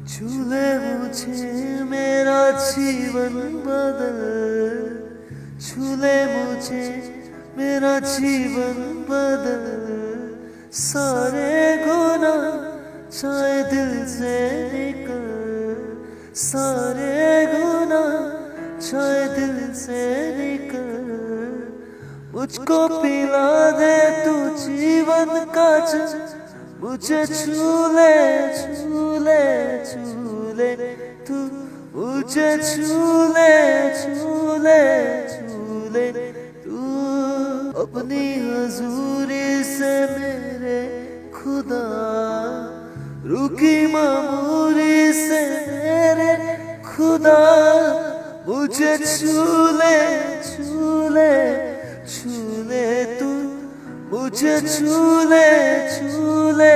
छूले मुझे मेरा जीवन बदल, छूले मुझे मेरा जीवन बदल। सारे गुनाह चाहे दिल से निकल, सारे गुनाह चाहे दिल से निकल। मुझको पिला दे तू जीवन का जल, मुझे छूले छूले छूले तू, मुझे छूले छूले छूले तू। अपनी हजूरी से मेरे खुदा, रुकी मामूरी से मेरे खुदा। मुझे छूले छूले छूले तू, मुझे छूले छूले